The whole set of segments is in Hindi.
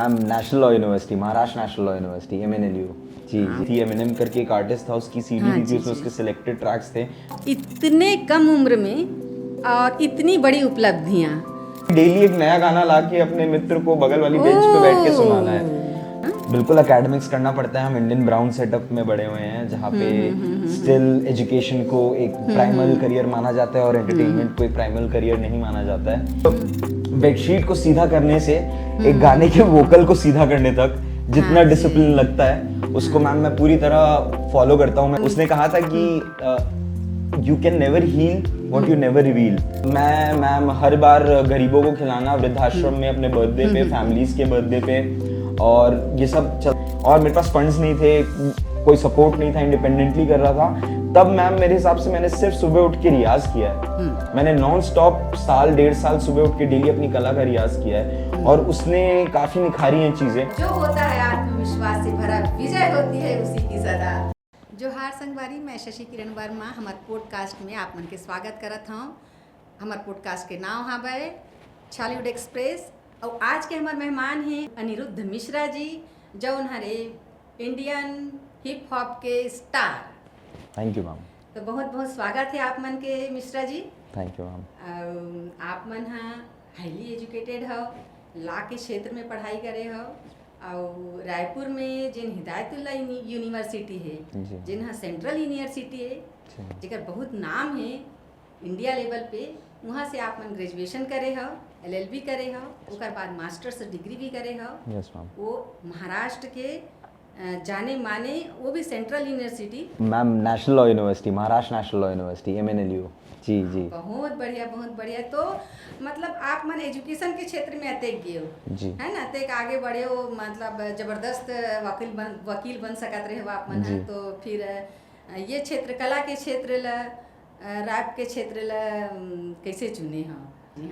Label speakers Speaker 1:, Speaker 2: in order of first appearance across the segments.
Speaker 1: Ma'am national law university, Maharashtra national law university, MNLU। जी थी। एमिनेम करके एक आर्टिस्ट था, उसकी सीडी दी थी, उसमें उसके सिलेक्टेड ट्रैक्स थे।
Speaker 2: इतने कम उम्र में और इतनी बड़ी उपलब्धियाँ।
Speaker 1: डेली एक नया गाना लाके अपने मित्र को बगल वाली बेंच पे बैठ के सुनाना है। बिल्कुल एकेडमिक्स करना पड़ता है। हम इंडियन ब्राउन सेटअप में बड़े हुए हैं जहाँ पे स्टिल एजुकेशन को एक प्राइमल करियर माना जाता है और एंटरटेनमेंट को एक प्राइमल करियर नहीं माना जाता है। तो बेडशीट को सीधा करने से एक गाने के वोकल को सीधा करने तक जितना डिसिप्लिन लगता है उसको मैम मैं पूरी तरह फॉलो करता हूँ। उसने कहा था कि you can never heal what you never reveal. मैं मैम हर बार गरीबों को खिलाना वृद्धाश्रम में अपने बर्थडे पे, फैमिलीज के बर्थडे पे, और ये सब और मेरे पास फंड्स नहीं थे, कोई सपोर्ट नहीं था, इंडिपेंडेंटली कर रहा था। तब मैम मेरे हिसाब से मैंने सिर्फ सुबह उठ के रियाज किया है। मैंने नॉन स्टॉप साल डेढ़ साल सुबह उठ के डेली अपनी कला का रियाज किया है और उसने काफी निखारी हैं चीजें।
Speaker 2: जो होता है आत्मविश्वास से भरा विजय होती है उसी की सदा। जोहार संगवारी, मैं शशि किरण वर्मा हमार पॉडकास्ट में आप मन के स्वागत करत हूँ। हमार पॉडकास्ट के नाम हवे छालीवुड एक्सप्रेस और आज के हमारे मेहमान हैं अनिरुद्ध मिश्रा जी, जो हमारे इंडियन हिप हॉप के स्टार।
Speaker 1: Thank you ma'am.
Speaker 2: तो बहुत बहुत स्वागत है आप मन के Mishra ji.
Speaker 1: Thank you ma'am.
Speaker 2: आप मन हाँ हाईली एजुकेटेड हो, लॉ के क्षेत्र में पढ़ाई करे हो और रायपुर में जिन हिदायतुल्ला यूनिवर्सिटी है, जिन हाँ सेंट्रल यूनिवर्सिटी है, जेकर बहुत नाम है इंडिया लेवल पे, वहाँ से आप मन ग्रेजुएशन करे हो, LLB करे हो, उसके बाद मास्टर्स डिग्री भी करे हो।
Speaker 1: Yes ma'am.
Speaker 2: वो महाराष्ट्र के जाने माने, वो भी central university
Speaker 1: ma'am national law university, Maharashtra national law university, MNLU। जी जी
Speaker 2: बहुत बढ़िया बहुत बढ़िया। तो मतलब आप मन एजुकेशन के क्षेत्र में अतेक गए हो
Speaker 1: जी,
Speaker 2: है ना, अतेक आगे बढ़े हो, मतलब जबरदस्त वकील बन सकत रहे हो आप मन। तो फिर ये क्षेत्र कला के क्षेत्र ला, रैप के क्षेत्र ला कैसे चुने हो?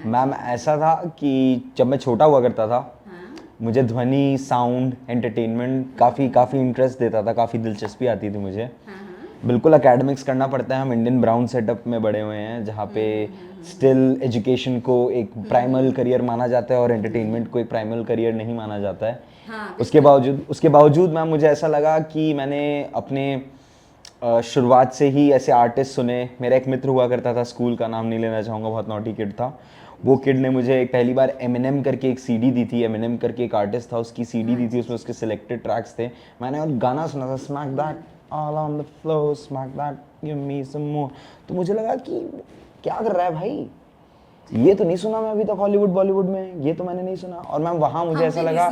Speaker 1: मैम ऐसा था कि जब मैं छोटा हुआ करता था,
Speaker 2: हाँ
Speaker 1: मुझे ध्वनि, साउंड, एंटरटेनमेंट काफ़ी इंटरेस्ट देता था, काफ़ी दिलचस्पी आती थी मुझे।
Speaker 2: हाँ हाँ
Speaker 1: बिल्कुल एकेडमिक्स करना पड़ता है। हम इंडियन ब्राउन सेटअप में बड़े हुए हैं जहाँ पे स्टिल एजुकेशन को एक प्राइमल करियर माना जाता है और एंटरटेनमेंट को एक प्राइमल करियर नहीं माना जाता है।
Speaker 2: हाँ,
Speaker 1: उसके बावजूद मैम मुझे ऐसा लगा कि मैंने अपने शुरुआत से ही ऐसे आर्टिस्ट सुने। मेरा एक मित्र हुआ करता था स्कूल का, नाम नहीं लेना चाहूँगा, बहुत नॉटी किड था वो। किड ने मुझे पहली बार एमिनेम करके एक सीडी दी थी। एमिनेम करके एक आर्टिस्ट था, उसकी सीडी दी थी, उसमें उसके सिलेक्टेड ट्रैक्स थे। मैंने और गाना सुना था, smack that all on the floor, smack that give me some more. तो मुझे लगा कि क्या कर रहा है भाई, ये तो नहीं सुना मैं अभी तक हॉलीवुड बॉलीवुड में, ये तो मैंने नहीं सुना। और मैम वहाँ मुझे ऐसा लगा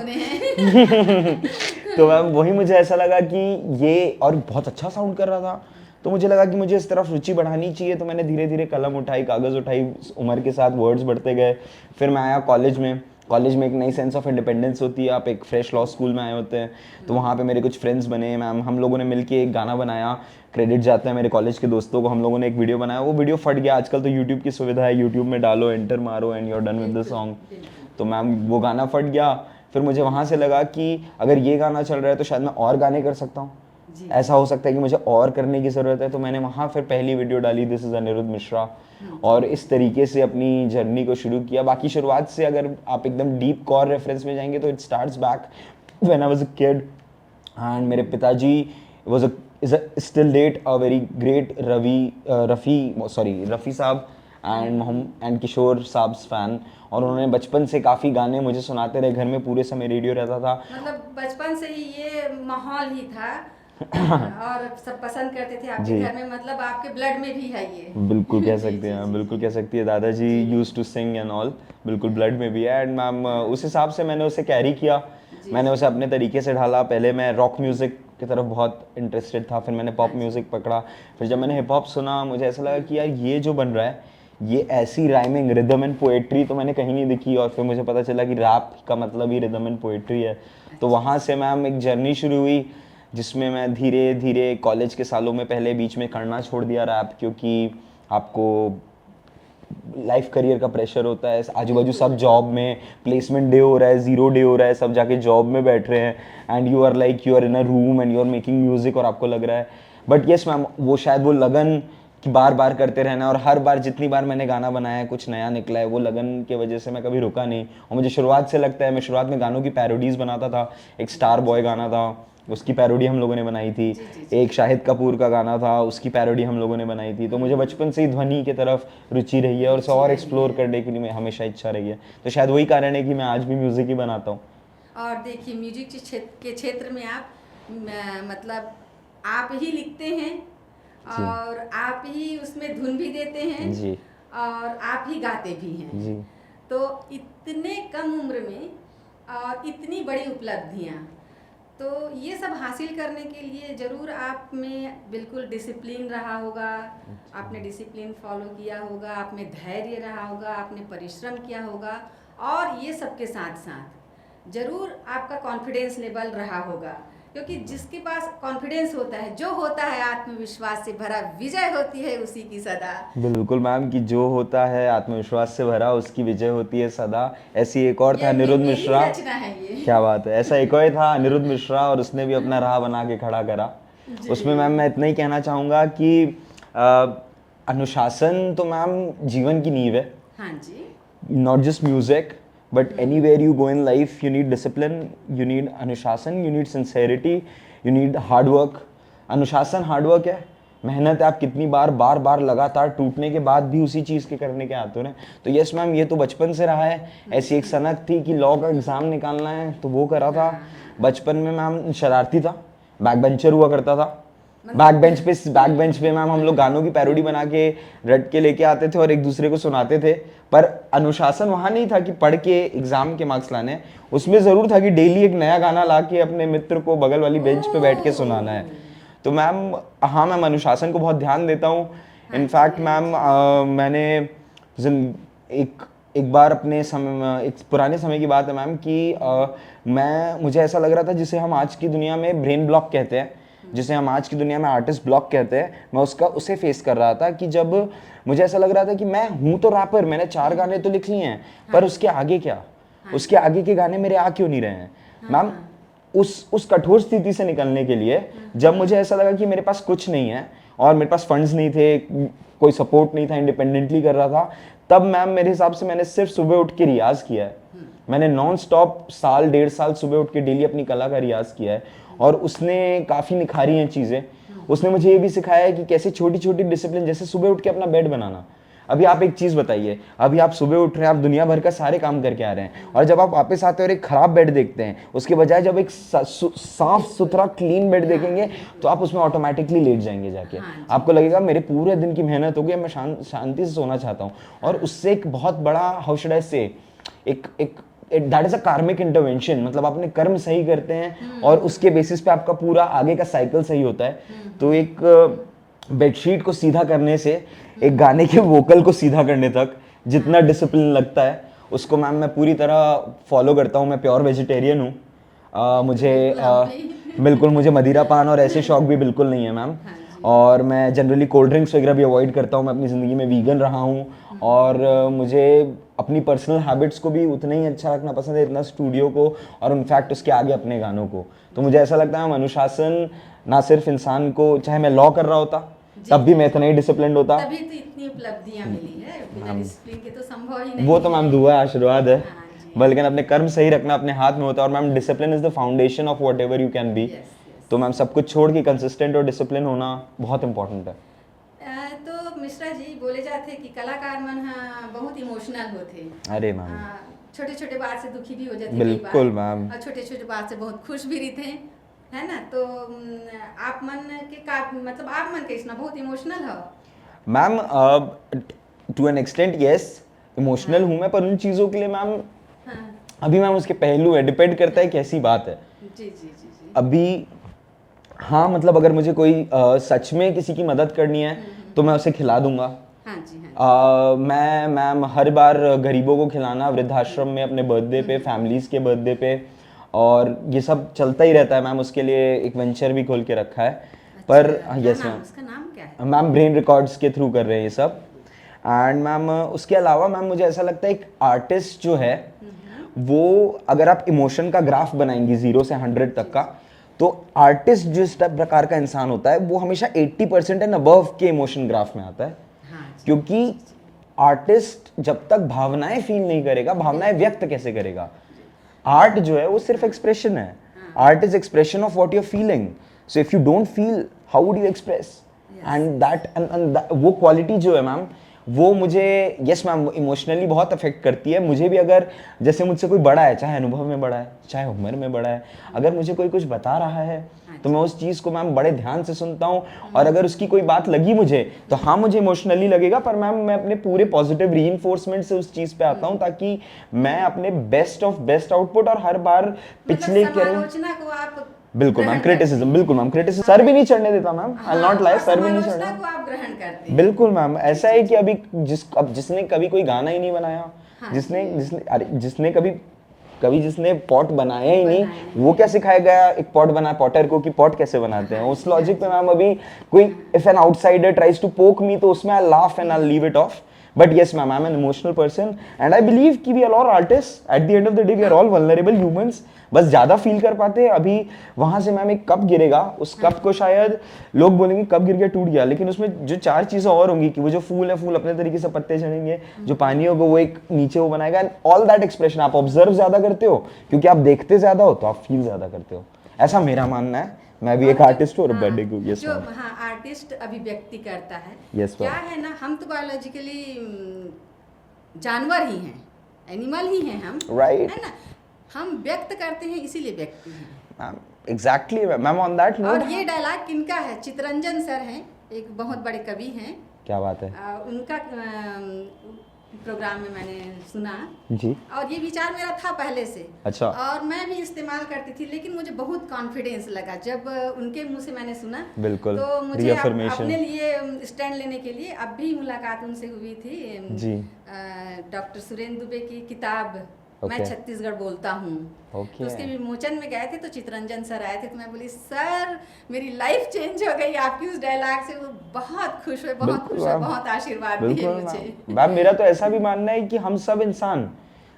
Speaker 1: तो मैम वही मुझे ऐसा लगा कि ये और बहुत अच्छा साउंड कर रहा था। तो मुझे लगा कि मुझे इस तरफ रुचि बढ़ानी चाहिए। तो मैंने धीरे धीरे कलम उठाई, कागज़ उठाई, उम्र के साथ वर्ड्स बढ़ते गए। फिर मैं आया कॉलेज में एक नई सेंस ऑफ इंडिपेंडेंस होती है। आप एक फ्रेश लॉ स्कूल में आए होते हैं, तो वहाँ पे मेरे कुछ फ्रेंड्स बने। मैम हम लोगों ने मिलके एक गाना बनाया, क्रेडिट जाता है मेरे कॉलेज के दोस्तों को। हम लोगों ने एक वीडियो बनाया, वो वीडियो फट गया। आजकल तो यूट्यूब की सुविधा है, यूट्यूब में डालो, एंटर मारो and you are done with the song. तो मैम वो गाना फट गया। फिर मुझे वहाँ से लगा कि अगर ये गाना चल रहा है तो शायद मैं और गाने कर सकता हूँ, ऐसा हो सकता है कि मुझे और करने की ज़रूरत है। तो मैंने वहाँ फिर पहली वीडियो डाली, दिस इज़ अनिरुद्ध मिश्रा, और इस तरीके से अपनी जर्नी को शुरू किया। बाकी शुरुआत से अगर आप एकदम डीप कॉर रेफरेंस में जाएंगे तो it starts back when I was a kid and मेरे पिताजी was still date a very great Rafi साहब एंड किशोर साहब फैन। और उन्होंने बचपन से काफ़ी गाने मुझे सुनाते रहे। घर में पूरे समय रेडियो रहता था।
Speaker 2: मतलब बचपन से ही ये माहौल ही था और सब पसंद करते थे आपके घर में, मतलब आपके ब्लड में भी है ये।
Speaker 1: बिल्कुल कह सकते हैं, बिल्कुल कह सकती है। दादाजी used to sing and all, बिल्कुल ब्लड में भी है। एंड मैम उस हिसाब से मैंने उसे कैरी किया, मैंने उसे अपने तरीके से ढाला। पहले मैं रॉक म्यूज़िक की तरफ बहुत इंटरेस्टेड था, फिर मैंने पॉप म्यूज़िक पकड़ा। फिर जब मैंने हिप हॉप सुना, मुझे ऐसा लगा कि यार ये जो बन रहा है, ये ऐसी राइमिंग, रिदम एंड पोएट्री तो मैंने कहीं नहीं दिखी। और फिर मुझे पता चला कि रैप का मतलब ही रिदम एंड पोएट्री है। तो वहाँ से मैम एक जर्नी शुरू हुई जिसमें मैं धीरे धीरे कॉलेज के सालों में पहले बीच में करना छोड़ दिया रैप, क्योंकि आपको लाइफ करियर का प्रेशर होता है। आजू बाजू सब जॉब में, प्लेसमेंट डे हो रहा है, 0 डे हो रहा है, सब जाके जॉब में बैठ रहे हैं and you are like you are in a room and you are making music और आपको लग रहा है। बट येस मैम, वो शायद वो लगन कि बार बार करते रहना, और हर बार जितनी बार मैंने गाना बनाया है कुछ नया निकला है, वो लगन की वजह से मैं कभी रुका नहीं। और मुझे शुरुआत से लगता है, मैं शुरुआत में गानों की पैरोडीज बनाता था। एक स्टार बॉय गाना था, उसकी पैरोडी हम लोगों ने बनाई थी। एक शाहिद कपूर का गाना था, उसकी पैरोडी हम लोगों ने बनाई थी। तो मुझे बचपन से ही ध्वनि की तरफ रुचि रही है और उसे और एक्सप्लोर करने की लिए हमेशा इच्छा रही है। तो शायद वही कारण है कि मैं आज भी म्यूज़िक ही बनाता हूँ।
Speaker 2: और देखिए म्यूजिक के क्षेत्र में आप मतलब आप ही लिखते हैं और आप ही उसमें धुन भी देते हैं
Speaker 1: जी
Speaker 2: और आप ही गाते भी हैं
Speaker 1: जी।
Speaker 2: तो इतने कम उम्र में और इतनी बड़ी उपलब्धियां, तो ये सब हासिल करने के लिए ज़रूर आप में बिल्कुल डिसिप्लिन रहा होगा, आपने डिसिप्लिन फॉलो किया होगा, आप में धैर्य रहा होगा, आपने परिश्रम किया होगा, और ये सब के साथ साथ ज़रूर आपका कॉन्फिडेंस लेवल रहा होगा, क्योंकि जिसके पास कॉन्फिडेंस होता है, जो होता है आत्मविश्वास से भरा, विजय होती है उसी की सदा।
Speaker 1: बिल्कुल मैम, कि जो होता है आत्मविश्वास से भरा उसकी विजय होती है सदा। ऐसी एक और था अनिरुद्ध मिश्रा।
Speaker 2: रचना है ये।
Speaker 1: क्या बात है, ऐसा एक और था अनिरुद्ध मिश्रा, और उसने भी अपना राह बना के खड़ा करा। उसमें मैम मैं इतना ही कहना चाहूँगा कि अनुशासन तो मैम जीवन की नींव है।
Speaker 2: हाँ जी।
Speaker 1: Not just music, but anywhere you go in life you need discipline, you need अनुशासन, you need sincerity, you need hard work। अनुशासन हार्ड वर्क है, मेहनत है। आप कितनी बार बार लगातार टूटने के बाद भी उसी चीज़ के करने के आते हो। तो यस मैम, ये तो बचपन से रहा है। ऐसी एक सनक थी कि लॉ का एग्ज़ाम निकालना है तो वो करा था। बचपन में मैम शरारती था, बैक बेंचर हुआ करता था। बैक बेंच पे मैम हम लोग गानों की पैरोडी बना के रट के लेके आते थे और एक दूसरे को सुनाते थे। पर अनुशासन वहाँ नहीं था कि पढ़ के एग्जाम के मार्क्स लाने, उसमें ज़रूर था कि डेली एक नया गाना ला के अपने मित्र को बगल वाली बेंच पे बैठ के सुनाना है। तो मैम हाँ, मैम अनुशासन को बहुत ध्यान देता हूँ। इनफैक्ट मैम मैंने एक बार अपने समय, एक पुराने समय की बात है मैम, कि मुझे ऐसा लग रहा था जिसे हम आज की दुनिया में ब्रेन ब्लॉक कहते हैं, जिसे हम आज की दुनिया में आर्टिस्ट ब्लॉक कहते हैं, मैं उसे फेस कर रहा था। कि जब मुझे ऐसा लग रहा था कि मैं हूँ तो रैपर, मैंने 4 गाने तो लिख लिए हैं, पर उसके आगे क्या, उसके आगे के गाने मेरे आ क्यों नहीं रहे हैं। मैम उस कठोर स्थिति से निकलने के लिए जब मुझे ऐसा लगा कि मेरे पास कुछ नहीं है और मेरे पास फंड्स नहीं थे, कोई सपोर्ट नहीं था, इंडिपेंडेंटली कर रहा था, तब मैम मेरे हिसाब से मैंने सिर्फ सुबह उठ के रियाज किया है। मैंने नॉन स्टॉप 1.5 साल सुबह उठ के डेली अपनी कला का रियाज किया है, और उसने काफ़ी निखारी हैं चीज़ें। उसने मुझे ये भी सिखाया है कि कैसे छोटी छोटी डिसिप्लिन, जैसे सुबह उठ के अपना बेड बनाना। अभी आप एक चीज़ बताइए, अभी आप सुबह उठ रहे हैं, आप दुनिया भर का सारे काम करके आ रहे हैं, और जब आप वापस आते हैं और एक खराब बेड देखते हैं, उसके बजाय जब एक साफ सुथरा क्लीन बेड देखेंगे तो आप उसमें ऑटोमेटिकली लेट जाएंगे जाके। आपको लगेगा मेरे पूरे दिन की मेहनत हो गई, मैं शांति से सोना चाहता हूँ। और उससे एक बहुत बड़ा, हाउ शुड आई से, एक दैट इज अ कार्मिक इंटरवेंशन। मतलब अपने कर्म सही करते हैं और उसके बेसिस पे आपका पूरा आगे का साइकिल सही होता है। तो एक बेडशीट को सीधा करने से एक गाने के वोकल को सीधा करने तक जितना डिसिप्लिन लगता है, उसको मैम मैं पूरी तरह फॉलो करता हूँ। मैं प्योर वेजिटेरियन हूँ। बिल्कुल मुझे मदिरा पान और ऐसे शौक भी बिल्कुल नहीं है मैम। और मैं जनरली कोल्ड ड्रिंक्स वगैरह भी अवॉइड करता हूँ। मैं अपनी ज़िंदगी में वीगन रहा हूँ, और मुझे अपनी पर्सनल हैबिट्स को भी उतना ही अच्छा रखना पसंद है, इतना स्टूडियो को, और इनफैक्ट उसके आगे अपने गानों को। तो मुझे ऐसा लगता है अनुशासन ना सिर्फ इंसान को, चाहे मैं लॉ कर रहा होता तब भी मैं इतना ही डिसिप्लिन होता।
Speaker 2: तभी तो इतनी उपलब्धियां मिली है, बिना डिसिप्लिन के तो संभव ही नहीं।
Speaker 1: वो तो मैम दुआ आशीर्वाद है, बल्कि अपने कर्म सही रखना अपने हाथ में होता है। और ma'am discipline is the foundation of what ever you can be. तो मैम सब कुछ छोड़ के कंसिस्टेंट और डिसिप्लिन होना बहुत इंपॉर्टेंट है।
Speaker 2: तो मिश्रा जी बोले जाते कि कलाकार मन बहुत इमोशनल होते।
Speaker 1: अरे मैम,
Speaker 2: छोटे छोटे बात से दुखी भी हो जाते।
Speaker 1: बिल्कुल मैम।
Speaker 2: और छोटे छोटे बात से बहुत खुश भी रहते हैं, है ना। तो आप मन के का मतलब आप मन के इसना बहुत इमोशनल हो
Speaker 1: ma'am. To an extent yes, emotional हूँ मैं, पर उन चीज़ों के लिए मैम अभी मैम उसके पहलू है, डिपेंड करता है कैसी बात है।
Speaker 2: जी।
Speaker 1: अभी हाँ, मतलब अगर मुझे कोई सच में किसी की मदद करनी है तो मैं उसे खिला दूंगा।
Speaker 2: हाँ जी।
Speaker 1: मैं मैम हर बार गरीबों को खिलाना, वृद्धाश्रम में, अपने बर्थडे पे, फैमिलीज़ के बर्थडे पे, और ये सब चलता ही रहता है मैम। उसके लिए एक वेंचर भी खोल के रखा है। पर यस मैम,
Speaker 2: उसका नाम क्या है?
Speaker 1: मैम ब्रेन रिकॉर्ड्स के थ्रू कर रहे हैं ये सब। एंड मैम उसके अलावा मैम मुझे ऐसा लगता है एक आर्टिस्ट जो है वो, अगर आप इमोशन का ग्राफ बनाएंगी 0 से 100 तक का, तो आर्टिस्ट जिस प्रकार का इंसान होता है वो हमेशा 80% एंड अबव के इमोशन ग्राफ में आता है,
Speaker 2: हाँ जी।
Speaker 1: क्योंकि आर्टिस्ट जब तक भावनाएं फील नहीं करेगा, भावनाएं व्यक्त कैसे करेगा? आर्ट जो है वो सिर्फ एक्सप्रेशन है, art is expression of what you are feeling, so if you don't feel how would you express? And that वो क्वालिटी जो है मैम, वो मुझे यस मैम इमोशनली बहुत अफेक्ट करती है। मुझे भी अगर जैसे मुझसे कोई बड़ा है, चाहे अनुभव में बड़ा है, चाहे उम्र में बड़ा है, अगर मुझे कोई कुछ बता रहा है तो मैं उस चीज़ को मैम बड़े ध्यान से सुनता हूँ, और अगर उसकी कोई बात लगी मुझे तो हाँ मुझे इमोशनली लगेगा, पर मैम मैं अपने पूरे पॉजिटिव रीइंफोर्समेंट से उस चीज़ पे आता हूँ ताकि मैं अपने बेस्ट ऑफ बेस्ट आउटपुट, और हर बार पिछले
Speaker 2: समालोचना को आप
Speaker 1: बिल्कुल मैम क्रिटिसिज्म, बिल्कुल मैम क्रिटिसिज्म सर भी नहीं चढ़ने देता ma'am, I not like, sir भी नहीं
Speaker 2: समालोचना
Speaker 1: चढ़ना।
Speaker 2: को आप ग्रहण करते हैं।
Speaker 1: बिल्कुल मैम, ऐसा है कि अभी अब जिसने कभी कोई गाना ही नहीं बनाया,
Speaker 2: हाँ।
Speaker 1: जिसने कभी जिसने पॉट बनाया ही नहीं, वो क्या सिखाएगा एक पॉट बना पॉटर को कि पॉट कैसे बनाते हैं? उस लॉजिक पे मैम अभी कोई if an outsider tries to poke me तो उसमें I laugh and I leave it off. But yes, ma'am, I'm an emotional person, and I believe कि we are all artists. At the end of the day, we are all vulnerable humans. बस ज़्यादा फील कर पाते हैं। अभी वहाँ से मैम एक कप गिरेगा, उस कप को शायद लोग बोलेंगे कप गिर गया, टूट गया, लेकिन उसमें जो 4 चीज़ें और होंगी कि वो जो फूल है, फूल अपने तरीके से पत्ते चढ़ेंगे, जो पानी होगा वो एक नीचे वो बनाएगा, एंड ऑल दैट एक्सप्रेशन आप ऑब्जर्व ज़्यादा करते हो क्योंकि आप देखते ज़्यादा हो तो आप फील ज़्यादा करते हो। ऐसा मेरा मानना है। मैं भी एक आर्टिस्ट हूँ और बर्थडे को यस
Speaker 2: जो हाँ आर्टिस्ट अभिव्यक्ति करता है,
Speaker 1: Yes,
Speaker 2: क्या है ना, हम तो बायोलॉजिकली जानवर ही हैं, एनिमल ही हैं हम,
Speaker 1: Right.
Speaker 2: है ना, हम व्यक्त करते हैं इसीलिए व्यक्ति हैं।
Speaker 1: Ma'am exactly ma'am, on that note.
Speaker 2: और ये डायलॉग किनका है? चितरंजन सर हैं, एक बहुत बड़े कवि हैं,
Speaker 1: क्या बात है
Speaker 2: उनका प्रोग्राम में मैंने सुना
Speaker 1: जी।
Speaker 2: और ये विचार मेरा था पहले से,
Speaker 1: अच्छा।
Speaker 2: और मैं भी इस्तेमाल करती थी, लेकिन मुझे बहुत कॉन्फिडेंस लगा जब उनके मुंह से मैंने सुना।
Speaker 1: बिल्कुल,
Speaker 2: तो मुझे
Speaker 1: reaffirmation।
Speaker 2: अपने लिए स्टैंड लेने के लिए अब भी मुलाकात उनसे हुई थी
Speaker 1: जी।
Speaker 2: डॉक्टर सुरेंद्र दुबे की किताब मैं छत्तीसगढ़ बोलता हूँ, तो उसके विमोचन में गए थे तो चितरंजन सर आए थे, तो मैं बोली सर मेरी लाइफ चेंज हो गई आपकी उस डायलॉग से। वो बहुत खुश हुए, बहुत खुश हुए, बहुत आशीर्वाद दिए मुझे।
Speaker 1: मैम मेरा तो ऐसा भी मानना है कि हम सब इंसान,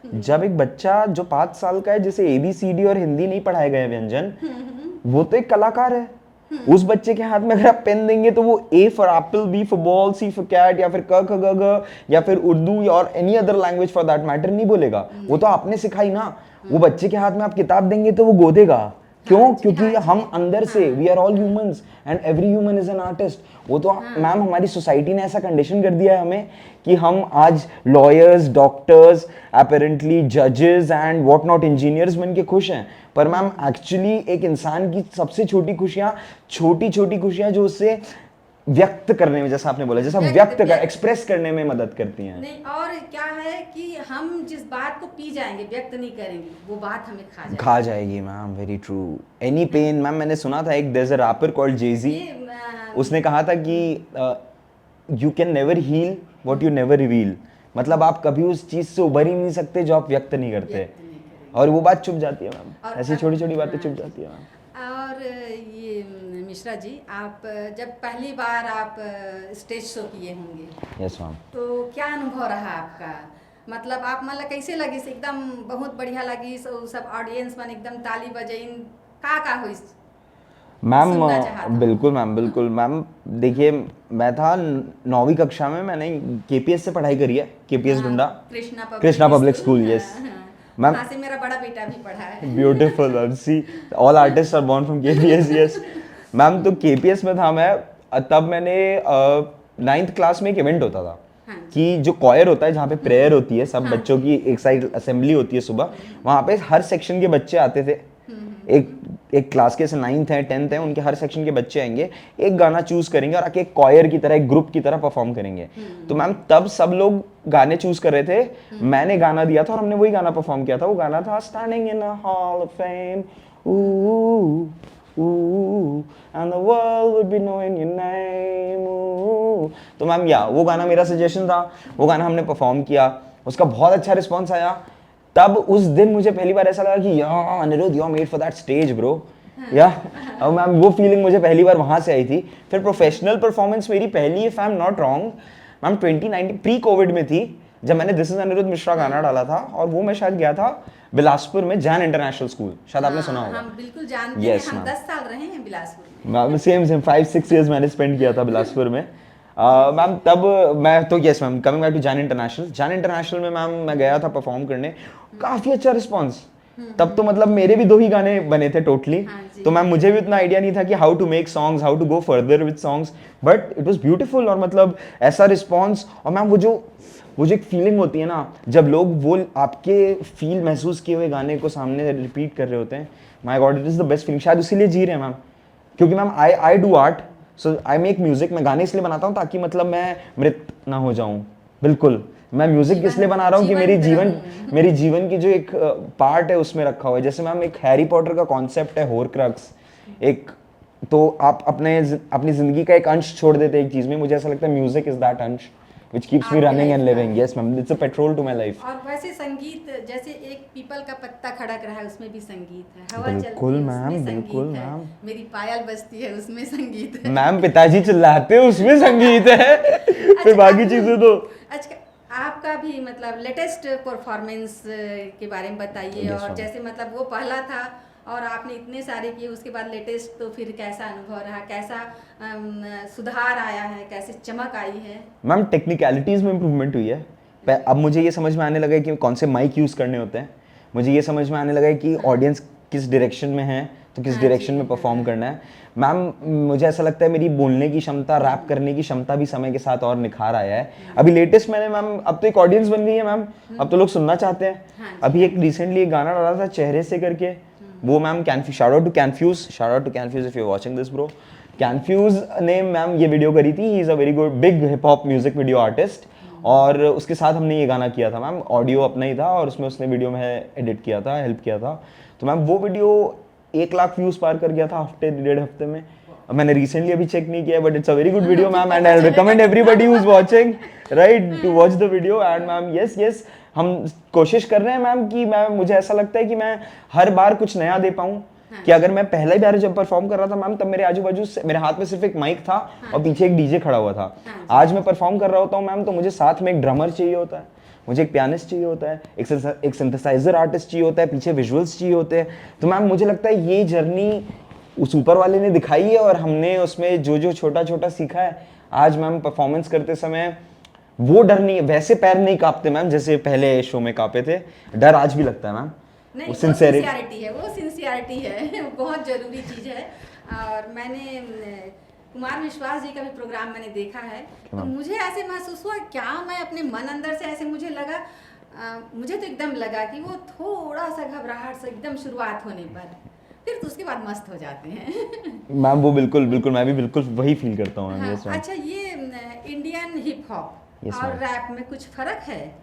Speaker 1: जब एक बच्चा जो 5 साल का है, जिसे ABCD और हिंदी नहीं पढ़ाए गए व्यंजन, वो तो एक कलाकार है। उस बच्चे के हाथ में अगर आप पेन देंगे तो वो A for apple, B for ball, C for cat, या फिर क ख ग घ, या फिर उर्दू और any other language for that matter नहीं बोलेगा। वो तो आपने सिखाई ना। वो बच्चे के हाथ में आप किताब देंगे तो वो गोदेगा। क्यों? क्योंकि हम अंदर से we are all humans and every human is an artist. वो तो मैम हमारी सोसाइटी ने ऐसा कंडीशन कर दिया है हमें कि हम आज लॉयर्स, डॉक्टर्स, अपेरेंटली जजेस एंड व्हाट नॉट इंजीनियर्स बन के खुश हैं, पर मैम एक्चुअली एक इंसान की सबसे छोटी खुशियाँ, छोटी छोटी खुशियाँ जो उससे व्यक्त करने में, जैसा आपने बोला, जैसा व्यक्त कर एक्सप्रेस करने में मदद करती हैं।
Speaker 2: नहीं, और क्या है कि हम जिस बात को पी जाएंगे, व्यक्त नहीं करेंगे, वो बात हमें खा
Speaker 1: जाएगी ma'am. Very true. Any pain ma'am, मैंने सुना था एक there is a rapper called Jay-Z, उसने कहा था कि you can never heal what you never reveal. मतलब आप कभी उस चीज से उभर ही नहीं सकते जो आप व्यक्त नहीं करते, और वो बात चुप जाती है मैम। ऐसी छोटी छोटी बातें चुप जाती है मैम।
Speaker 2: और ये मिश्रा जी, आप जब पहली बार आप स्टेज शो किए होंगे,
Speaker 1: यस मैम,
Speaker 2: तो क्या अनुभव रहा आपका? मतलब आप मतलब कैसे लगी? एकदम बहुत बढ़िया लगी, सब ऑडियंस में एकदम ताली बजाइन, का हुई?
Speaker 1: मैम बिल्कुल मैम, बिल्कुल मैम। देखिए मैं था 9वीं कक्षा में, मैंने KPS से पढ़ाई करी है, KPS Dunda, Krishna public school. Yes ma'am,
Speaker 2: वहाँ से मेरा बड़ा बेटा भी पढ़ा है।
Speaker 1: Beautiful ma'am, see all artist are born from KPS। Yes ma'am, तो KPS में था मैं, तब मैंने 9th क्लास में एक इवेंट होता था कि जो कॉयर होता है, जहाँ पे प्रेयर होती है, सब बच्चों की एक साइड असेंबली होती है सुबह, वहाँ पे हर सेक्शन के बच्चे आते थे। एक क्लास के 9th है 10th है, उनके हर सेक्शन के बच्चे आएंगे, एक गाना चूज करेंगे और आके एक कॉयर की तरह, एक ग्रुप की तरह परफॉर्म करेंगे। तो मैम तब सब लोग गाने चूज कर रहे थे, मैंने गाना दिया था और हमने वही गाना परफॉर्म किया था। वो गाना था standing in a hall of fame, and the world would be knowing your name. तो मैम वो गाना मेरा सजेशन था, वो गाना हमने परफॉर्म किया, उसका बहुत अच्छा रिस्पॉन्स आया। तब उस दिन मुझे पहली बार ऐसा लगा कि यार Anirudh, you are made for that stage bro. अब मैम वो फीलिंग मुझे पहली बार वहां से आई थी। फिर प्रोफेशनल परफॉर्मेंस मेरी पहली, if I am not wrong ma'am, 2019 pre Covid में थी। जब मैंने दिस इज अनिरुद्ध मिश्रा गाना डाला था, और वो मैं शायद गया था बिलासपुर में जैन इंटरनेशनल स्कूल, शायद आपने सुना होगा।
Speaker 2: हम बिल्कुल जानते
Speaker 1: Yes,
Speaker 2: हैं, हम
Speaker 1: ma'am.
Speaker 2: 10 साल रहे हैं बिलासपुर में।
Speaker 1: मैम सेम 5-6 इयर्स मैंने स्पेंड किया था बिलासपुर में। मैम तब मैं तो yes ma'am, coming back to जान इंटरनेशनल में मैम मैं गया था परफॉर्म करने, काफ़ी अच्छा रिस्पॉन्स। तब तो मतलब मेरे भी 2 ही गाने बने थे टोटली,
Speaker 2: हाँ जी।
Speaker 1: तो मैम मुझे भी उतना आइडिया नहीं था कि how to make songs, how to go further with songs, but it was beautiful. और मतलब ऐसा रिस्पॉन्स, और मैम वो जो एक फीलिंग होती है ना, जब लोग वो आपके फील महसूस किए हुए गाने को सामने रिपीट कर रहे होते हैं, my God it is the best feeling. शायद इसीलिए जी रहे हैं मैम, क्योंकि ma'am I do art, so I make music. मैं गाने इसलिए बनाता हूँ ताकि मतलब मैं मृत ना हो जाऊँ। बिल्कुल, मैं म्यूजिक इसलिए बना रहा हूँ कि मेरी जीवन की जो एक पार्ट है उसमें रखा हुआ है। जैसे मैम एक हैरी पॉटर का कॉन्सेप्ट है होरक्रक्स, एक तो आप अपनी जिंदगी का एक अंश छोड़ देते हैं एक चीज में। मुझे ऐसा लगता है म्यूजिक इज दैट अंश which keeps me
Speaker 2: आपके
Speaker 1: running
Speaker 2: life
Speaker 1: and
Speaker 2: का।
Speaker 1: living. Yes ma'am, it's a petrol to my life.
Speaker 2: और वैसे संगीत, जैसे एक पीपल का पत्ता खड़क रहा है उसमें भी संगीत है, हवा चलती
Speaker 1: बिल्कुल
Speaker 2: है
Speaker 1: मैम,
Speaker 2: उसमें
Speaker 1: बिल्कुल
Speaker 2: संगीत है,
Speaker 1: मैम।
Speaker 2: मेरी पायल बजती है उसमें संगीत है।
Speaker 1: मैम पिताजी चिल्लाते हैं उसमें संगीत है। फिर बाकी चीजें तो
Speaker 2: अच्छा, आपका भी मतलब लेटेस्ट परफॉर्मेंस के बारे में बताइए।
Speaker 1: Yes,
Speaker 2: और
Speaker 1: ma'am.
Speaker 2: जैसे मतलब वो पहला था और आपने इतने सारे किए, उसके बाद लेटेस्ट, तो फिर कैसा अनुभव रहा, कैसा सुधार आया है, कैसे चमक आई है?
Speaker 1: मैम टेक्निकलिटीज में इम्प्रूवमेंट हुई है। अब मुझे ये समझ में आने लगा है कि कौन से माइक यूज़ करने होते हैं। मुझे ये समझ में आने लगा है कि ऑडियंस किस डायरेक्शन में है, तो किस
Speaker 2: हाँ
Speaker 1: डायरेक्शन
Speaker 2: जी,
Speaker 1: में परफॉर्म करना है। मैम मुझे ऐसा लगता है मेरी बोलने की क्षमता, रैप करने की क्षमता भी समय के साथ और निखार आया है। अभी लेटेस्ट मैंने मैम, अब तो एक ऑडियंस बन गई है मैम, अब तो लोग सुनना चाहते हैं।
Speaker 2: हाँ जी।
Speaker 1: अभी एक रिसेंटली एक गाना डाला था चेहरे से करके, वो ma'am shout out to Kanfuse if you are watching this bro. Kanfuse ने मैम ये वीडियो करी थी, he is a very good big hip hop music video artist, और उसके साथ हमने ये गाना किया था मैम। ऑडियो अपना ही था और उसमें उसने वीडियो में एडिट किया था, हेल्प किया था। तो मैम वो वीडियो 1 लाख व्यूज़ पार कर गया था हफ्ते 1.5 हफ्ते में। अब मैंने रिसेंटली अभी चेक नहीं किया, but it's a very good video ma'am, and I recommend everybody who is watching right to watch the video. And ma'am yes हम कोशिश कर रहे हैं मैम कि मैम मुझे ऐसा लगता है कि मैं हर बार कुछ नया दे पाऊँ। कि अगर मैं पहले बार जब परफॉर्म कर रहा था मैम, तब मेरे आजू बाजू मेरे हाथ में सिर्फ एक माइक था और पीछे एक डीजे खड़ा हुआ था। आज मैं परफॉर्म कर रहा होता हूँ मैम, तो मुझे साथ में एक ड्रमर चाहिए होता है, मुझे एक पियानिस्ट चाहिए होता है, एक सिंथेसाइजर आर्टिस्ट चाहिए होता है, पीछे विजुअल्स चाहिए होते हैं। तो मैम मुझे लगता है ये जर्नी उस ऊपर वाले ने दिखाई है, और हमने उसमें जो जो छोटा छोटा सीखा है, आज मैम परफॉर्मेंस करते समय वो डर नहीं, वैसे पैर नहीं कांपते मैम जैसे पहले शो में कांपे थे। डर आज भी लगता है मैम।
Speaker 2: नहीं,
Speaker 1: वो
Speaker 2: वो
Speaker 1: सिंसियरिटी
Speaker 2: है, वो सिंसियरिटी है, बहुत जरूरी चीज है। और मैंने कुमार विश्वास जी का भी प्रोग्राम मैंने देखा है, तो मुझे ऐसे महसूस हुआ, क्या मैं अपने मन अंदर से ऐसे मुझे लगा, मुझे तो एकदम लगा कि वो थोड़ा सा घबराहट से एकदम शुरुआत होने पर, फिर तो उसके बाद मस्त हो जाते हैं।
Speaker 1: मैम वो बिल्कुल बिल्कुल मैं भी बिल्कुल वही फील करता हूँ मैम।
Speaker 2: हाँ,
Speaker 1: यस मैम।
Speaker 2: अच्छा, ये इंडियन हिप हॉप
Speaker 1: Yes,
Speaker 2: और
Speaker 1: ma'am.
Speaker 2: रैप में कुछ फर्क है?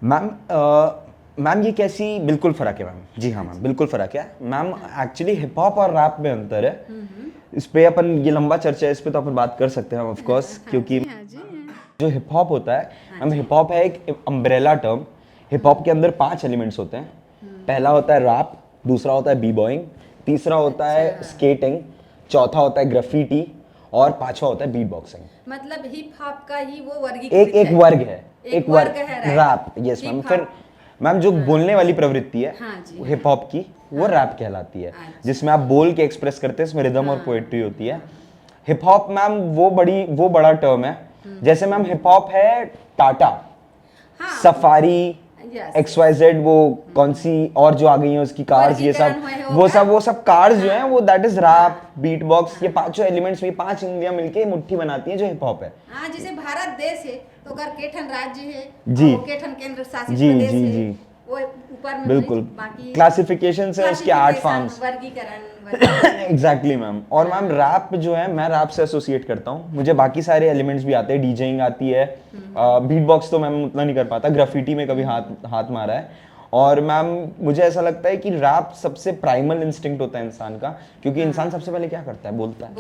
Speaker 1: मैम मैम ये कैसी, बिल्कुल फ़र्क है मैम। जी हाँ मैम, बिल्कुल फ़र्क है मैम। एक्चुअली हिप हॉप और रैप में अंतर है। इस पे अपन, ये लंबा चर्चा है, इस पे तो अपन बात कर सकते हैं ऑफ कोर्स, क्योंकि
Speaker 2: हाँ जी,
Speaker 1: जो हिप हॉप होता है मैम, हिप हॉप है एक अम्ब्रेला टर्म। हिप हॉप के अंदर 5 एलिमेंट्स होते हैं। पहला होता है रैप, दूसरा होता है बी बॉइंग, तीसरा होता है स्केटिंग, चौथा होता है ग्राफिटी, और 5वां होता है बीट बॉक्सिंग।
Speaker 2: मतलब हिप हॉप का ही वो वर्गीकृत
Speaker 1: एक वर्ग है,
Speaker 2: एक वर्ग है
Speaker 1: रैप। Yes ma'am. फिर मैम जो बोलने वाली प्रवृत्ति है
Speaker 2: हाँ जी,
Speaker 1: हिप हॉप की, वो रैप कहलाती है,
Speaker 2: अच्छा।
Speaker 1: जिसमें आप बोल के एक्सप्रेस करते हैं, इसमें रिदम और पोएट्री होती है। हिप हॉप मैम वो बड़ा टर्म है। जैसे मैम हिप हॉप है टाटा, सफारी, XYZ, वो कौन सी और जो आ गई हैं उसकी कार्स, ये सब वो सब कार्स जो हैं, वो that is rap, beat box, ये 5 एलिमेंट्स में 5 इंद्रियां मिलके मुट्ठी बनाती हैं जो हिप हॉप है।
Speaker 2: हाँ, जैसे भारत देश है तो अगर केठन राज्य है,
Speaker 1: जी,
Speaker 2: और वो केठन केंद्र शासित
Speaker 1: जी
Speaker 2: प्रदेश
Speaker 1: जी
Speaker 2: है,
Speaker 1: जी,
Speaker 2: वो ऊपर में
Speaker 1: बिल्कुल।
Speaker 2: बाकी
Speaker 1: क्लासिफिकेशन है उसके 8 फॉर्म्स।
Speaker 2: वर्गीकरण
Speaker 1: एग्जैक्टली मैम। और मैम रैप जो है, मैं रैप से एसोसिएट करता हूँ, मुझे बाकी सारे एलिमेंट्स भी आते हैं, डीजेइंग आती है, बीट बॉक्स तो मैम उतना नहीं कर पाता, ग्राफिटी में कभी हाथ मारा है। और मैम मुझे ऐसा लगता है कि रैप सबसे प्राइमल इंस्टिंक्ट होता है इंसान का, क्योंकि इंसान सबसे पहले क्या करता है, बोलता है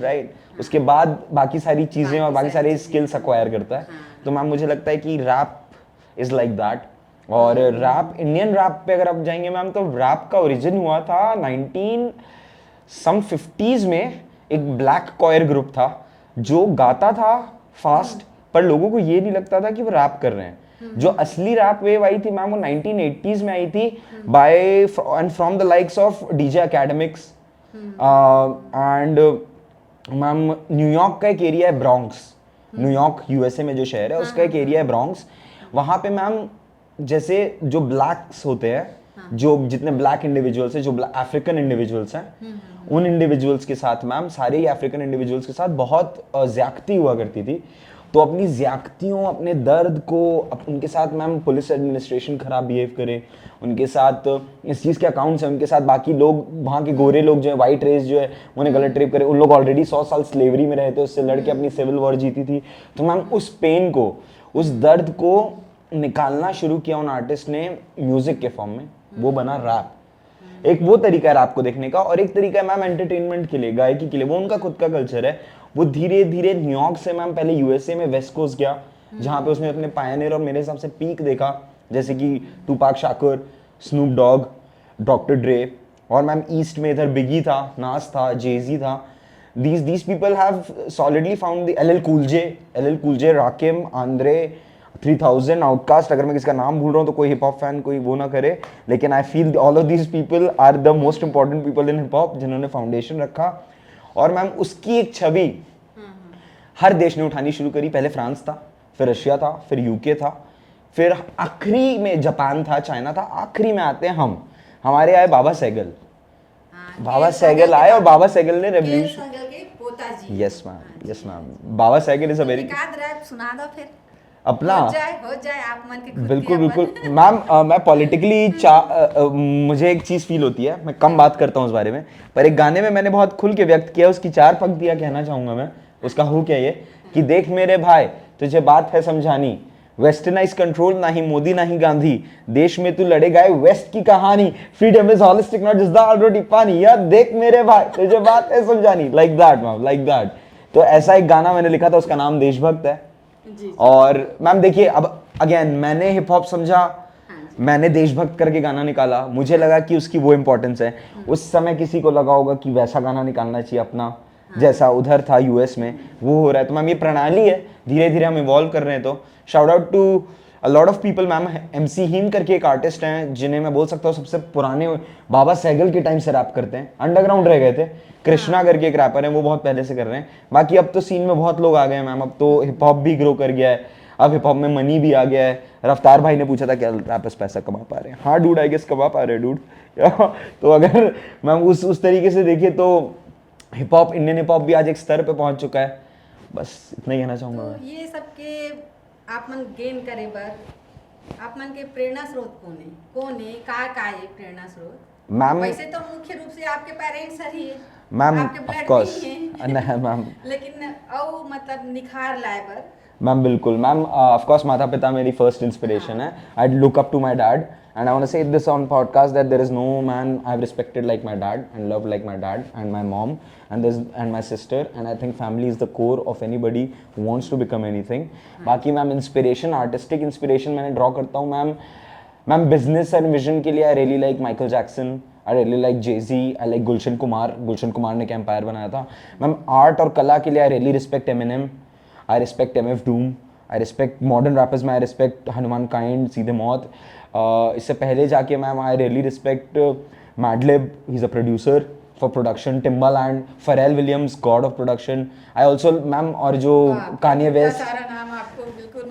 Speaker 1: राइट। उसके बाद बाकी सारी चीजें और बाकी सारे स्किल्स अक्वायर करता है। तो मैम मुझे लगता है कि रैप इज लाइक दैट। और रैप, इंडियन रैप पे अगर आप जाएंगे मैम, तो रैप का ओरिजिन हुआ था 1950s में। एक ब्लैक कॉयर ग्रुप था जो गाता था फास्ट, पर लोगों को ये नहीं लगता था कि वो रैप कर रहे हैं। जो असली रैप वेव आई थी मैम वो 1980s में आई थी by and from the likes of DJ academics and ma'am New York का एक एरिया है ब्रॉन्क्स, न्यूयॉर्क यूएसए में जो शहर है उसका एक एरिया है ब्रॉन्क्स। वहाँ पे मैम जैसे जो ब्लैक्स होते हैं, जो जितने ब्लैक इंडिविजुअल्स हैं, जो अफ्रीकन इंडिविजुअल्स हैं, उन इंडिविजुअल्स के साथ मैम सारे ही अफ्रीकन इंडिविजुअल्स के साथ बहुत ज्यादती हुआ करती थी। तो अपनी ज्यादतियों, अपने दर्द को उनके साथ मैम पुलिस एडमिनिस्ट्रेशन खराब बिहेव करे, उनके साथ इस चीज़ के अकाउंट्स हैं, उनके साथ बाकी लोग, वहाँ के गोरे लोग जो है, वाइट रेस जो है, उन्हें गलत ट्रिप करे। उन लोग ऑलरेडी 100 साल स्लेवरी में रहे थे, उससे लड़के अपनी सिविल वॉर जीती थी। तो मैम उस पेन को, उस दर्द को निकालना शुरू किया उन आर्टिस्ट ने म्यूजिक के फॉर्म में, वो बना रैप। एक वो तरीका है रैप को देखने का, और एक तरीका है मैम एंटरटेनमेंट के लिए, गायकी के लिए, वो उनका खुद का कल्चर है। वो धीरे धीरे न्यूयॉर्क से मैम पहले यूएसए में वेस्ट कोस्ट गया, जहाँ पे उसने अपने पायनियर और मेरे हिसाब से पीक देखा, जैसे कि टूपाक शाकर, स्नूप डॉग, डॉक्टर ड्रे, और मैम ईस्ट में इधर बिगी था, नास था, जेजी था। these people have solidly found the LL Cool J, राकिम, Andre 3000, outcast. अगर मैं किसका नाम भूल रहा हूँ तो कोई हिप हॉप फैन कोई वो ना करे, लेकिन I feel all of these people are the most important people in hip hop, जिन्होंने फाउंडेशन रखा। और मैम उसकी एक छवि हर देश ने उठानी शुरू करी। पहले फ्रांस था, फिर रशिया था, फिर यूके था, फिर आखिरी में जापान था, चाइना था, आखिरी में आते हैं हम। हमारे आए बाबा सहगल, बाबा सहगल आए, और बाबा सहगल ने revolution, yes ma'am, yes ma'am, Baba Sehgal is a very,
Speaker 2: rap सुना दो फिर
Speaker 1: अपना
Speaker 2: हो जाए आप मन के खुद
Speaker 1: बिल्कुल
Speaker 2: के
Speaker 1: बिल्कुल मैम। मैं पॉलिटिकली मुझे एक चीज़ फील होती है, मैं कम बात करता हूँ उस बारे में, पर एक गाने में मैंने बहुत खुल के व्यक्त किया, उसकी 4 पंक्तियाँ कहना चाहूँगा मैं। उसका हो क्या ये कि देख मेरे भाई तुझे बात है समझानी, वेस्टर्नाइज कंट्रोल ना ही मोदी ना ही गांधी, देश में तू लड़ेगा वेस्ट की कहानी, freedom is holistic not just the already पानी, यार देख मेरे भाई तुझे बात है समझानी, like that ma'am, like that. तो ऐसा एक गाना मैंने लिखा था, उसका नाम देशभक्त है। और मैम देखिए, अब अगेन मैंने हिप हॉप समझा, मैंने देशभक्त करके गाना निकाला, मुझे लगा कि उसकी वो इंपॉर्टेंस है। उस समय किसी को लगा होगा कि वैसा गाना निकालना चाहिए अपना, जैसा उधर था यूएस में, वो हो रहा है। तो मैम ये प्रणाली है, धीरे धीरे हम इवॉल्व कर रहे हैं। तो shout out to a lot of people ma'am. MC हीन करके एक आर्टिस्ट हैं, जिन्हें मैं बोल सकता हूँ सबसे पुराने, बाबा सहगल के टाइम से रैप करते हैं, अंडरग्राउंड रह गए थे। कृष्णा करके एक रैपर है, वो बहुत पहले से कर रहे हैं। बाकी अब तो सीन में बहुत लोग आ गए हैं मैम, अब तो हिप हॉप भी ग्रो कर गया है, अब हिप हॉप में मनी भी आ गया है। रफ्तार भाई ने पूछा था क्या रैपर्स पैसा कमा पा रहे हैं? हाँ डूड, आई गेस कमा पा रहे हैं डूड। तो अगर मैम उस तरीके से देखिए तो hip hop, Indian hip hop भी आज एक स्तर पे पहुंच चुका है। बस इतना ही कहना चाहूँगा मैं।
Speaker 2: तो ये सबके आप मन गेन करे बर आप मन के प्रेरणा स्रोत कौन है का ये प्रेरणा स्रोत?
Speaker 1: मैम
Speaker 2: वैसे तो मुख्य रूप से आपके पेरेंट्स ही है
Speaker 1: मैम,
Speaker 2: आपके
Speaker 1: ऑफ
Speaker 2: ब्लड
Speaker 1: कोर्स
Speaker 2: भी हैं
Speaker 1: नहीं मैम,
Speaker 2: लेकिन औ मतलब निखार लाए बर
Speaker 1: मैम बिल्कुल मैम, ऑफ कोर्स माता पिता मेरी फर्स्ट इंस्पिरेशन है। I look up to my dad and I want to say this on podcast that there is no man I've respected like my dad and loved like my dad and my mom and my sister, and I think family is the core of anybody who wants to become anything. बाकी मैम इंस्पिरेशन, आर्टिस्टिक इंस्पिरेशन मैंने ड्रॉ करता हूँ मैम बिजनेस एंड विजन के लिए I really like Michael Jackson, I really like Jay-Z, I like Gulshan Kumar ने एम्पायर बनाया था। मैम आर्ट और कला के लिए I really respect Eminem, I respect MF Doom, I respect modern rappers में आई रिस्पेक्ट हनुमान काइंड, सीधे मौत। इससे पहले जाके ma'am I really respect Madlib, he is a producer for production, Timbaland, Pharrell Williams god of production. I also ma'am, और जो कान्ये वेस्ट,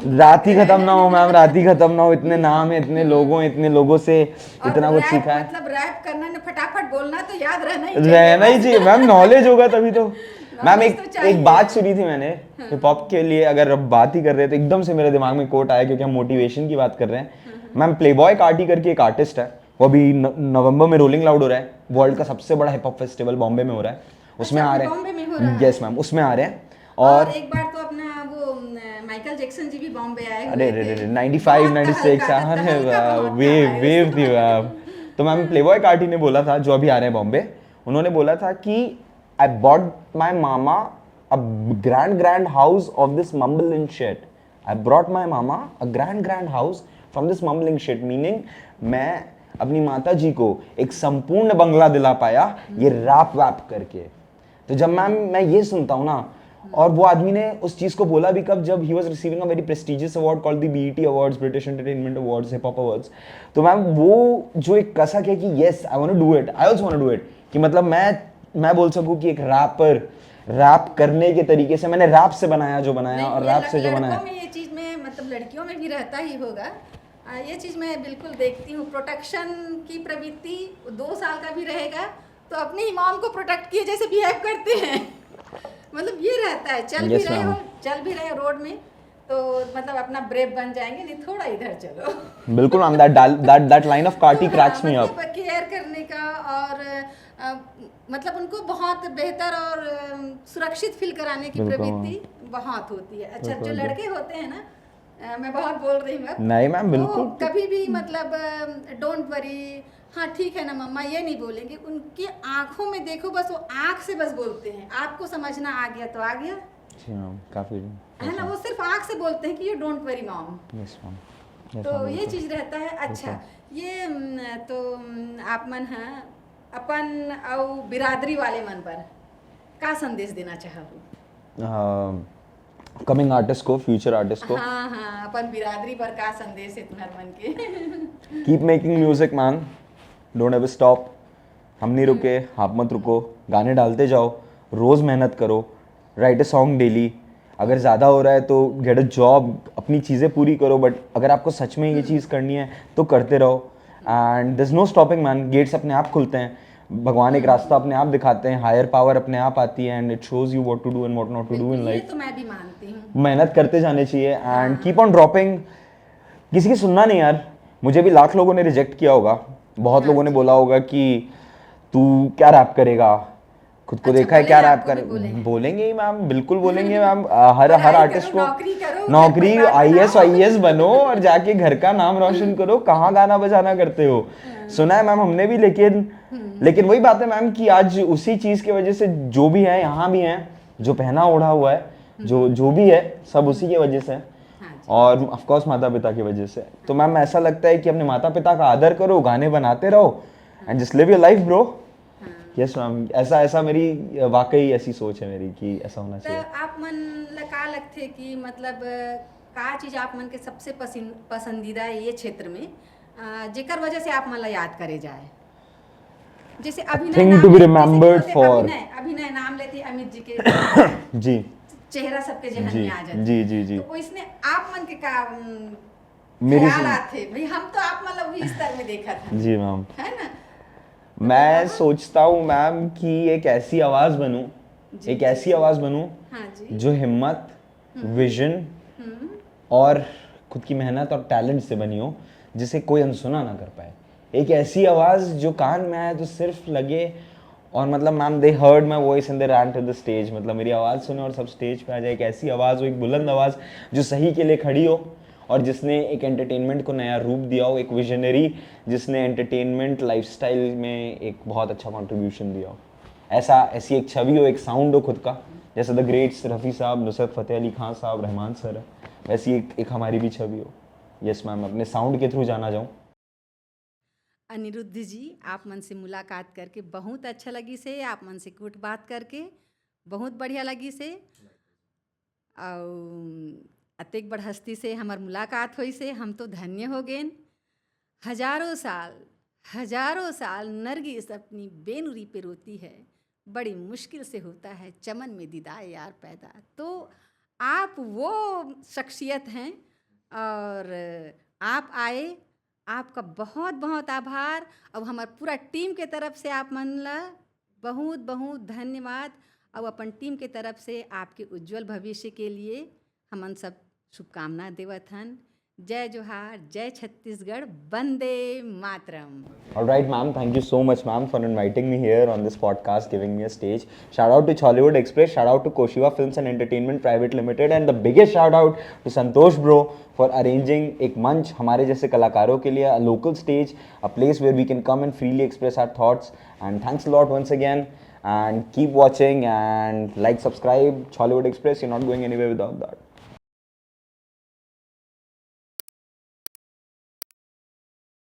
Speaker 1: रात ही खत्म ना हो मैम, रात ही खत्म ना हो, इतने नाम है, इतने लोगों से इतना कुछ सीखा है।
Speaker 2: मतलब रैप करना ने फटाफट बोलना तो याद रहना
Speaker 1: ही चाहिए मैम, नॉलेज होगा तभी तो। मैम एक बात सुनी थी मैंने हिप हॉप के लिए, अगर अब बात ही कर रहे हैं तो एकदम से मेरे दिमाग में कोट आया, क्योंकि हम मोटिवेशन की बात कर रहे हैं। मैम प्लेबॉय कार्टी करके एक आर्टिस्ट है, वो अभी नवंबर में रोलिंग लाउड हो रहा है, वर्ल्ड का सबसे बड़ा हिप हॉप फेस्टिवल बॉम्बे में हो रहा है, उसमें आ रहे हैं। यस मैम, उसमें आ रहे हैं। और
Speaker 2: एक बार तो अपना वो माइकल जैक्सन जी भी बॉम्बे आए हुए
Speaker 1: अरे
Speaker 2: थे।
Speaker 1: 95 96 अरे वेव थी मैम। तो मैम प्लेबॉय कार्टी ने बोला था, जो अभी आ रहे हैं बॉम्बे, उन्होंने बोला था कि I bought my mama a grand house of this mumbling shit, I brought my mama a grand house from this mumbling shit, meaning मैं अपनी माता जी को एक संपूर्ण बंगला दिला पाया ये रैप वैप करके। तो जब मैम मैं ये सुनता हूँ ना, और वो आदमी ने उस चीज को बोला भी कब, जब he was receiving a very prestigious award called the BET awards, British entertainment awards, hip hop awards. तो मैम वो जो एक कसक है कि yes I want to do it, I also want to do it, कि मतलब मैं बोल सकूं कि एक रैपर रैप करने के तरीके से मैंने रैप से बनाया जो बनाया, और रैप से जो बनाया।
Speaker 2: लड़कों में ये चीज में मतलब लड़कियों में भी रहता ही होगा। ये चीज मैं बिल्कुल देखती हूँ, प्रोटेक्शन की प्रवृत्ति 2 साल का भी रहेगा तो अपनी ही मॉम को प्रोटेक्ट किए जैसे बिहेव करते हैं। मतलब ये रहता है, चल भी रहे हो रोड में तो मतलब अपना ब्रेव बन जाएंगे, नहीं थोड़ा इधर चलो।
Speaker 1: बिल्कुल ma'am, that line of Carti cracks me up.
Speaker 2: Care करने का और मतलब उनको बहुत बेहतर और सुरक्षित फील कराने की प्रवृत्ति बहुत होती है। अच्छा, जो लड़के होते हैं ना, मैं बहुत बोल रही हूँ अब,
Speaker 1: नहीं मैम बिल्कुल,
Speaker 2: कभी भी मतलब डोंट वरी, हाँ ठीक है ना मम्मा, ये नहीं बोलेंगे। उनकी आंखों में देखो, बस वो आंख से बस बोलते हैं, आपको समझना आ गया तो आ गया।
Speaker 1: जी मैम, काफी
Speaker 2: है ना, वो सिर्फ आंख से बोलते हैं कि you don't worry mom.
Speaker 1: Yes ma'am.
Speaker 2: तो ये चीज रहता है। अच्छा, ये तो आप मन है अपन और बिरादरी वाले मन पर का संदेश देना चाहो?
Speaker 1: कमिंग आर्टिस्ट को, फ्यूचर आर्टिस्ट को,
Speaker 2: हाँ, अपन बिरादरी पर का संदेश है तुम्हारे मन के?
Speaker 1: Keep making music man, don't ever stop. हम नहीं रुके, आप मत रुको, गाने डालते जाओ, रोज मेहनत करो, राइट अ सॉन्ग डेली। अगर ज़्यादा हो रहा है तो गेट अ जॉब, अपनी चीज़ें पूरी करो, बट अगर आपको सच में ये चीज़ करनी है तो करते रहो। And there is no stopping man, gates अपने आप खुलते हैं, भगवान एक रास्ता अपने आप दिखाते हैं, हायर पावर अपने आप आती है, and it shows you what to do and what not to do in life.
Speaker 2: ये तो मैं भी मानती हूँ,
Speaker 1: मेहनत करते जाने चाहिए एंड कीप ऑन ड्रॉपिंग। किसी की सुनना नहीं यार, मुझे भी लाख लोगों ने रिजेक्ट किया होगा, बहुत लोगों ने बोला होगा कि तू क्या रैप करेगा, खुद को देखा है क्या रैप कर, बोलेंगे ही मैम, बिल्कुल बोलेंगे मैम। हर आर्टिस्ट को नौकरी, आईएएस बनो और जाके घर का नाम रोशन करो, कहाँ गाना बजाना करते हो, सुना है मैम हमने भी। लेकिन वही बात है मैम कि आज उसी चीज की वजह से जो भी है यहाँ भी है, जो पहना ओढ़ा हुआ है, जो भी है सब उसी की वजह से, और ऑफ कोर्स माता पिता की वजह से। तो मैम ऐसा लगता है कि अपने माता पिता का आदर करो, गाने बनाते रहो and just live your life bro. Yes ma'am, ऐसा मेरी वाकई ऐसी सोच है मेरी कि ऐसा होना चाहिए।
Speaker 2: तो आप मन लगा लगते कि मतलब का चीज आप मन के सबसे पसंदीदा है ये क्षेत्र में, जेकर वजह से आप मन ला याद करे जाए? जैसे अभिनय नाम लेते अमित जी के
Speaker 1: जी,
Speaker 2: चेहरा सबके जहन में आ जाता है।
Speaker 1: जी।
Speaker 2: तो इसने आप मन के का ख्याल आते भाई, हम तो आप मतलब इस स्तर में देखा था।
Speaker 1: जी मैम,
Speaker 2: है ना,
Speaker 1: मैं सोचता हूँ मैम कि एक ऐसी आवाज बनूं,
Speaker 2: हाँ जी,
Speaker 1: जो हिम्मत, विजन और खुद की मेहनत और टैलेंट से बनी हो, जिसे कोई अनसुना ना कर पाए। एक ऐसी आवाज जो कान में आए तो सिर्फ लगे, और मतलब ma'am they heard my voice and they ran to the stage, मतलब मेरी आवाज़ सुने और सब स्टेज पे आ जाए। एक ऐसी आवाज़ हो, एक बुलंद आवाज़ जो सही के लिए खड़ी हो और जिसने एक एंटरटेनमेंट को नया रूप दिया हो, एक विजनरी जिसने एंटरटेनमेंट लाइफस्टाइल में एक बहुत अच्छा कंट्रीब्यूशन दिया हो। ऐसी एक छवि हो, एक साउंड हो खुद का, जैसे द ग्रेट्स रफ़ी साहब, नुसरत फ़तेह अली खान साहब, रहमान सर है, वैसी एक हमारी भी छवि हो। यस मैम, अपने साउंड के थ्रू जाना जाऊँ।
Speaker 2: अनिरुद्ध जी, आप मन से मुलाकात करके बहुत अच्छा लगी से, आप मन से कुछ बात करके बहुत बढ़िया लगी से, और अतेक बड़ हस्ती से हमार मुलाकात हुई से हम तो धन्य हो गए। हजारों साल नरगिस अपनी बेनुरी पे रोती है, बड़ी मुश्किल से होता है चमन में दीदार यार पैदा। तो आप वो शख्सियत हैं और आप आए, आपका बहुत बहुत आभार। अब हमारे पूरा टीम के तरफ से आप मन ला बहुत बहुत धन्यवाद, और अपन टीम के तरफ से आपके उज्जवल भविष्य के लिए हमन सब शुभकामना देवत हन। जय जोहार, जय Chhattisgarh, Vande Mataram.
Speaker 1: All right, ma'am. Thank you so much, ma'am, for inviting me here on this podcast, giving me a stage. Shout out to Chollywood Express, shout out to Koshiva Films and Entertainment Private Limited, and the biggest shout out to Santosh bro for arranging एक मंच हमारे जैसे कलाकारों के लिए, a local stage, a place where we can come and freely express our thoughts. And thanks a lot once again. And keep watching and like, subscribe, Chollywood Express. You're not going anywhere without that.